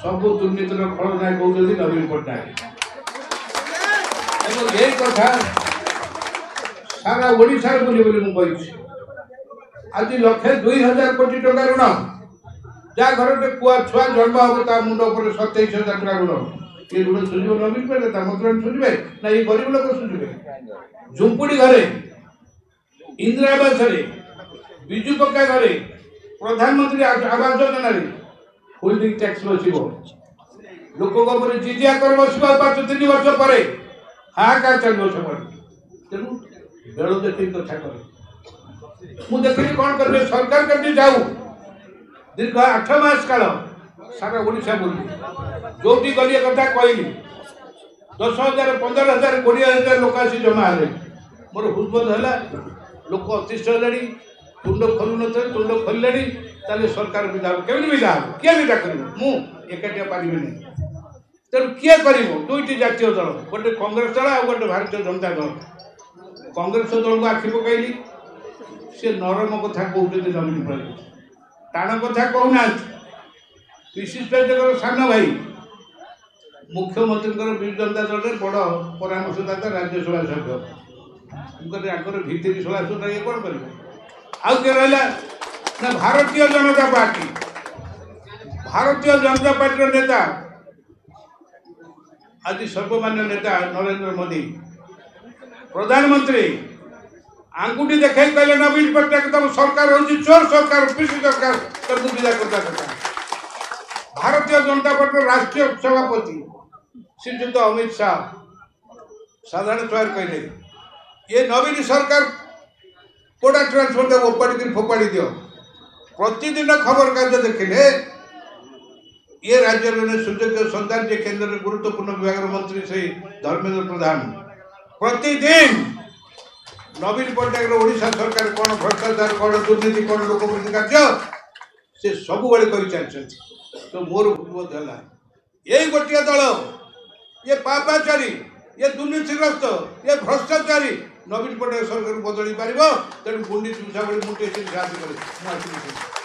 सब दुर्नीतिर खलनायक कहते नवीन पट्टनायक यही कथा सारा ओडिशा बोली आज 1,02,000 कोटी टका ऋण जहाँ घर पुआ छुआ जन्म हम ता मुंड पर 27,000 टका ऋण ये ऋण सुझे नवीन पट्टनायक मंत्री सुझे ना ये गरीब लोक सुझे झुंपुड़ी घरे इंदिरा आवास विजु पक्का घरे प्रधानमंत्री आवास योजना होल्डिंग टैक्स बसो लोक जिजिया कर बस 5-3 वर्ष पर हाहाकार चलो सब तेणु बेल देख कथा कर मुझे देखिए कौन करेंगे सरकार करके जाऊ दीर्घ 8 मास काल सारा ओडिशा बोली जो गली कथा कहली 10,000 15,000 20,000 लोक आसी जमा है मोर हुजबद है लोक अतिष्ठ है तुंड खोलु न तुंड खोल सरकार विधा केमी विधा किए विधा कर एकाटिया पारि तेणु किए कर दुईटी जातीय दल गोटे कांग्रेस दल आ गए भारतीय जनता दल कांग्रेस दल को आखि पकईली सी नरम कथा कहते नवीन पट्टनायक टाण कथा कहूना पिशिष पाइटर सान भाई मुख्यमंत्री विजु जनता दल बड़ परामर्शदाता राज्यसभा सभ्य भित्री सलाह ये कौन कर आउ के रहा ना भारतीय जनता पार्टी नेता आज सर्वमान्य नेता नरेंद्र मोदी प्रधानमंत्री आंगुठी देखा कहले नवीन पट्टनायक तुम सरकार हूँ चोर सरकार पिसी सरकार तुमको विदा करता भारतीय जनता पार्टी राष्ट्रीय सभापति श्रीजुत अमित शाह साधारण सभा कहले ये नवीन सरकार कोटा ट्रांसपोर्ट ओपाड़ी फोपाड़ी दियो प्रतिदिन खबर कागज देखिले ये राज्य सुयोग्य संतान जे केंद्र गुरुत्वपूर्ण विभाग मंत्री से धर्मेंद्र प्रधान प्रतिदिन नवीन पट्टनायक ओडिशा सरकार कौन भ्रष्टाचार कौन दुर्नीति कौन लोक प्रति कार्य से सब कर चलते तो मोर है यही गोटे दल ये पापाचारी ये दुर्नीतिग्रस्त ये भ्रष्टाचारी नवीन पट्टनायक सरकार बदली पार तेणु गुंडी चूषा मुझे साहय